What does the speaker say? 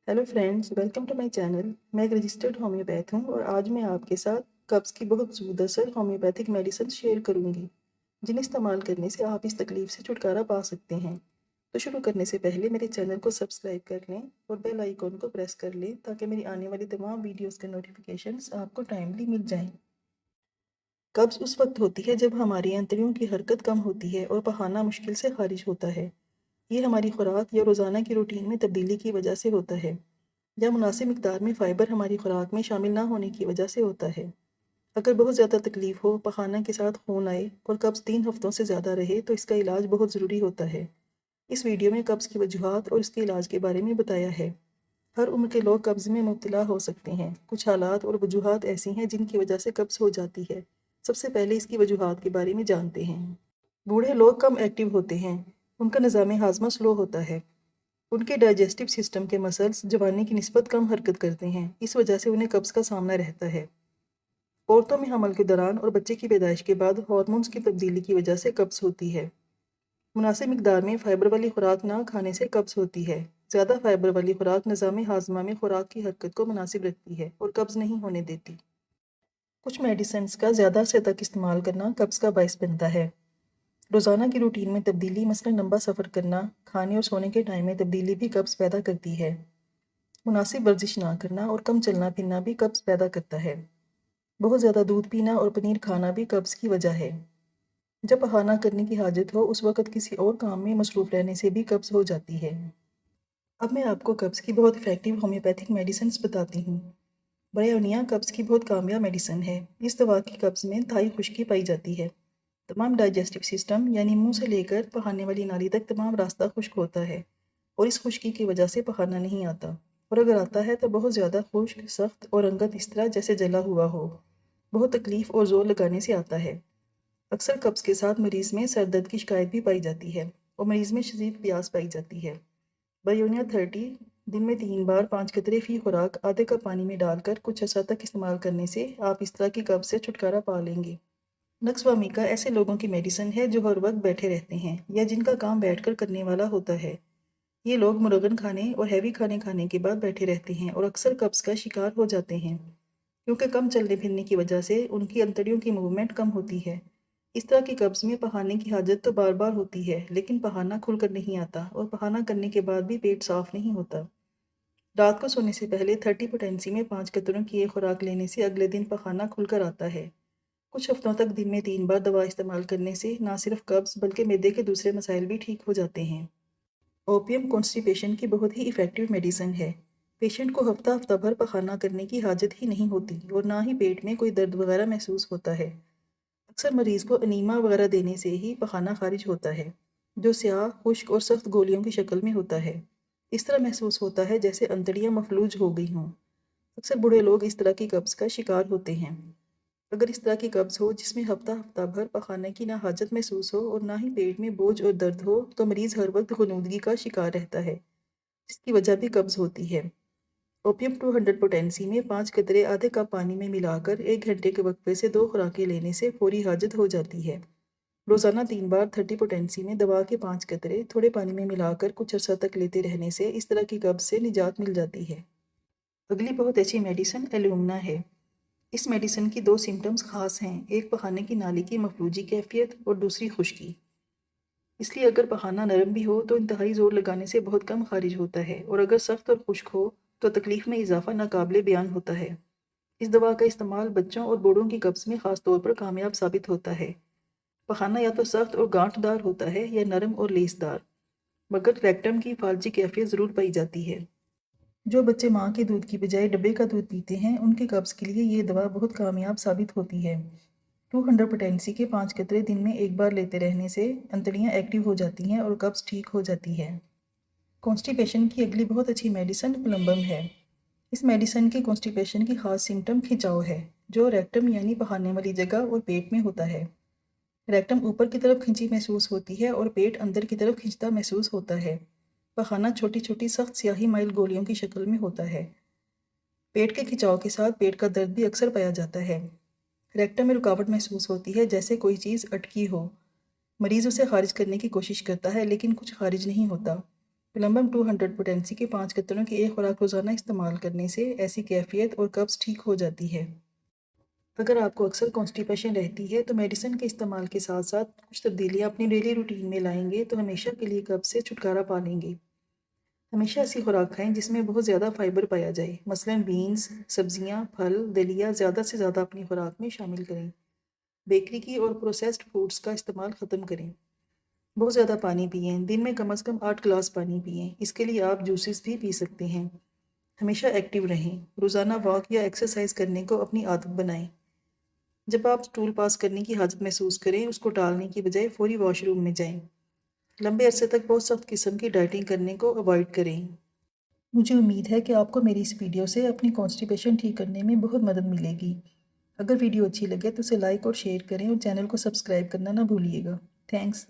Hello friends, welcome to my channel. मैं एक registered homeopath हूँ और आज मैं आपके साथ कब्ज़ की बहुत ज़बरदस्त होम्योपैथिक मेडिसिन शेयर करूँगी जिन्हें इस्तेमाल करने से आप इस तकलीफ़ से छुटकारा पा सकते हैं। तो शुरू करने से पहले मेरे चैनल को सब्सक्राइब कर लें और बेल आइकॉन को प्रेस कर लें ताकि मेरी आने वाली तमाम वीडियोज़ के नोटिफिकेशंस आपको टाइमली मिल जाएँ। कब्ज़ उस वक्त होती है जब हमारी अंतड़ियों की हरकत कम होती है और पखाना मुश्किल से खारिज होता है। ये हमारी खुराक या रोज़ाना की रूटीन में तब्दीली की वजह से होता है या मुनासिब मिकदार में फ़ाइबर हमारी खुराक में शामिल ना होने की वजह से होता है। अगर बहुत ज़्यादा तकलीफ़ हो, पखाना के साथ खून आए और कब्ज़ 3 हफ्तों से ज़्यादा रहे तो इसका इलाज बहुत ज़रूरी होता है। इस वीडियो में कब्ज़ की वजूहात और इसके इलाज के बारे में बताया है। हर उम्र के लोग कब्ज़ में मुब्तला हो सकते हैं। कुछ हालात और वजूहात ऐसी हैं जिनकी वजह से कब्ज़ हो जाती है। सबसे पहले इसकी वजूहात के बारे में जानते हैं। बूढ़े लोग कम एक्टिव होते हैं, उनका निज़ाम हाज़मा स्लो होता है। उनके डाइजेस्टिव सिस्टम के मसल्स जवानी की निस्बत कम हरकत करते हैं, इस वजह से उन्हें कब्ज़ का सामना रहता है। औरतों में हमल के दौरान और बच्चे की पैदाइश के बाद हार्मोन्स की तब्दीली की वजह से कब्ज़ होती है। मुनासिब मिकदार में फ़ाइबर वाली खुराक ना खाने से कब्ज़ होती है। ज़्यादा फ़ाइबर वाली खुराक निज़ाम हाज़मा में खुराक की हरकत को मुनासिब रखती है और कब्ज़ नहीं होने देती। कुछ मेडिसिन्स का ज़्यादा अरसे तक इस्तेमाल करना कब्ज़ का बायस बनता है। रोज़ाना की रूटीन में तब्दीली, मसलन लंबा सफ़र करना, खाने और सोने के टाइम में तब्दीली भी कब्ज़ पैदा करती है। मुनासिब वर्जिश ना करना और कम चलना फिरना भी कब्ज़ पैदा करता है। बहुत ज़्यादा दूध पीना और पनीर खाना भी कब्ज़ की वजह है। जब बहाना करने की हाजत हो उस वक़्त किसी और काम में मसरूफ़ रहने से भी कब्ज़ हो जाती है। अब मैं आपको कब्ज़ की बहुत इफ़ेक्टिव होम्योपैथिक मेडिसिन्स बताती हूँ। ब्रायोनिया कब्ज़ की बहुत कामयाब मेडिसिन है। इस दवा की कब्ज़ में थाई खुश्की पाई जाती है। तमाम डाइजेस्टिव सिस्टम यानी मुंह से लेकर पखाने वाली नाली तक तमाम रास्ता खुश्क होता है और इस खुश्की की वजह से पखाना नहीं आता, और अगर आता है तो बहुत ज़्यादा खुश्क, सख्त और रंगत इस तरह जैसे जला हुआ हो। बहुत तकलीफ़ और ज़ोर लगाने से आता है। अक्सर कब्ज़ के साथ मरीज़ में सर दर्द की शिकायत भी पाई जाती है और मरीज़ में शदीद प्यास पाई जाती है। बायोनिया 30 दिन में 3 बार 5 कतरे फ़ी खुराक आधे कप पानी में डालकर कुछ अर्सा तक इस्तेमाल करने से आप इस तरह की कब्ज़ से छुटकारा पा लेंगे। नक्सवामी का ऐसे लोगों की मेडिसिन है जो हर वक्त बैठे रहते हैं या जिनका काम बैठकर करने वाला होता है। ये लोग मुर्गन खाने और हैवी खाने खाने के बाद बैठे रहते हैं और अक्सर कब्ज़ का शिकार हो जाते हैं क्योंकि कम चलने फिरने की वजह से उनकी अंतड़ियों की मूवमेंट कम होती है। इस तरह की कब्ज़ में पहाने की हाजत तो बार बार होती है, लेकिन पहाना खुलकर नहीं आता और पहाना करने के बाद भी पेट साफ नहीं होता। रात को सोने से पहले 30 पोटेंसी में 5 कतरों की एक खुराक लेने से अगले दिन पखाना खुलकर आता है। कुछ हफ्तों तक दिन में 3 बार दवा इस्तेमाल करने से ना सिर्फ कब्ज़ बल्कि मैदे के दूसरे मसाइल भी ठीक हो जाते हैं। ओपियम कॉन्स्टिपेशन की बहुत ही इफ़ेक्टिव मेडिसिन है। पेशेंट को हफ्ता हफ्ता भर पखाना करने की हाजत ही नहीं होती और ना ही पेट में कोई दर्द वगैरह महसूस होता है। अक्सर मरीज़ को अनीमा वगैरह देने से ही पखाना खारिज होता है, जो स्याह, खुश्क और सख्त गोलियों की शक्ल में होता है। इस तरह महसूस होता है जैसे अंतड़ियाँ मफलूज हो गई हों। अक्सर बूढ़े लोग इस तरह की कब्ज़ का शिकार होते हैं। अगर इस तरह की कब्ज़ हो जिसमें हफ्ता हफ्ता भर पखाने की ना हाजत महसूस हो और ना ही पेट में बोझ और दर्द हो तो मरीज़ हर वक्त ग़ुनूदगी का शिकार रहता है, जिसकी वजह भी कब्ज़ होती है। ओपियम 200 पोटेंसी में 5 कतरे आधे कप पानी में मिलाकर 1 घंटे के वक्फे से 2 खुराकें लेने से फौरी हाजत हो जाती है। रोज़ाना 3 बार 30 पोटेंसी में दवा के 5 कतरे थोड़े पानी में मिलाकर कुछ अर्सा तक लेते रहने से इस तरह की कब्ज़ से निजात मिल जाती है। अगली बहुत अच्छी मेडिसिन एल्यूमिना है। इस मेडिसिन की 2 सिम्टम्स ख़ास हैं, एक पखाने की नाली की मफलूजी कैफियत और दूसरी खुश्की। इसलिए अगर पखाना नरम भी हो तो इंतहाई ज़ोर लगाने से बहुत कम खारिज होता है और अगर सख्त और खुश्क हो तो तकलीफ़ में इजाफा नाकाबिले बयान होता है। इस दवा का इस्तेमाल बच्चों और बूढ़ों की कब्ज़ में ख़ास तौर पर कामयाब साबित होता है। पखाना या तो सख्त और गांठदार होता है या नरम और लेसदार, मगर रेक्टम की फालजी कैफियत ज़रूर पाई जाती है। जो बच्चे माँ के दूध की बजाय डब्बे का दूध पीते हैं उनकी कब्ज़ के लिए ये दवा बहुत कामयाब साबित होती है। 200 पोटेंसी के 5 कतरे दिन में 1 बार लेते रहने से अंतड़ियाँ एक्टिव हो जाती हैं और कब्ज़ ठीक हो जाती है। कॉन्स्टिपेशन की अगली बहुत अच्छी मेडिसिन प्लम्बम है। इस मेडिसिन के कॉन्स्टिपेशन की खास सिम्टम खिंचाव है, जो रेक्टम यानी बहाने वाली जगह और पेट में होता है। रेक्टम ऊपर की तरफ खिंची महसूस होती है और पेट अंदर की तरफ खिंचता महसूस होता है। पखाना छोटी छोटी सख्त स्याही माइल गोलियों की शक्ल में होता है। पेट के खिंचाव के साथ पेट का दर्द भी अक्सर पाया जाता है। रेक्टम में रुकावट महसूस होती है जैसे कोई चीज़ अटकी हो। मरीज़ उसे खारिज करने की कोशिश करता है लेकिन कुछ खारिज नहीं होता। प्लम्बम 200 पोटेंसी के 5 कतरों की एक खुराक रोज़ाना इस्तेमाल करने से ऐसी कैफियत और कब्ज़ ठीक हो जाती है। अगर आपको अक्सर कॉन्स्टिपेशन रहती है तो मेडिसिन के इस्तेमाल के साथ साथ कुछ तब्दीलियाँ अपनी डेली रूटीन में लाएंगे तो हमेशा के लिए कब्ज़ से छुटकारा पा लेंगे। हमेशा ऐसी खुराक खाएं जिसमें बहुत ज़्यादा फाइबर पाया जाए, मसलन बीन्स, सब्जियां, फल, दलिया ज़्यादा से ज़्यादा अपनी खुराक में शामिल करें। बेकरी की और प्रोसेस्ड फूड्स का इस्तेमाल ख़त्म करें। बहुत ज़्यादा पानी पिएं, दिन में कम से कम 8 गिलास पानी पिएं। इसके लिए आप जूसेस भी पी सकते हैं। हमेशा एक्टिव रहें, रोज़ाना वॉक या एक्सरसाइज करने को अपनी आदत बनाएं। जब आप स्टूल पास करने की हाजत महसूस करें, उसको टालने की बजाय फौरी वॉशरूम में जाएं। लंबे अरसे तक बहुत सख्त किस्म की डाइटिंग करने को अवॉइड करें। मुझे उम्मीद है कि आपको मेरी इस वीडियो से अपनी कॉन्स्टिपेशन ठीक करने में बहुत मदद मिलेगी। अगर वीडियो अच्छी लगे तो उसे लाइक और शेयर करें और चैनल को सब्सक्राइब करना ना भूलिएगा। थैंक्स।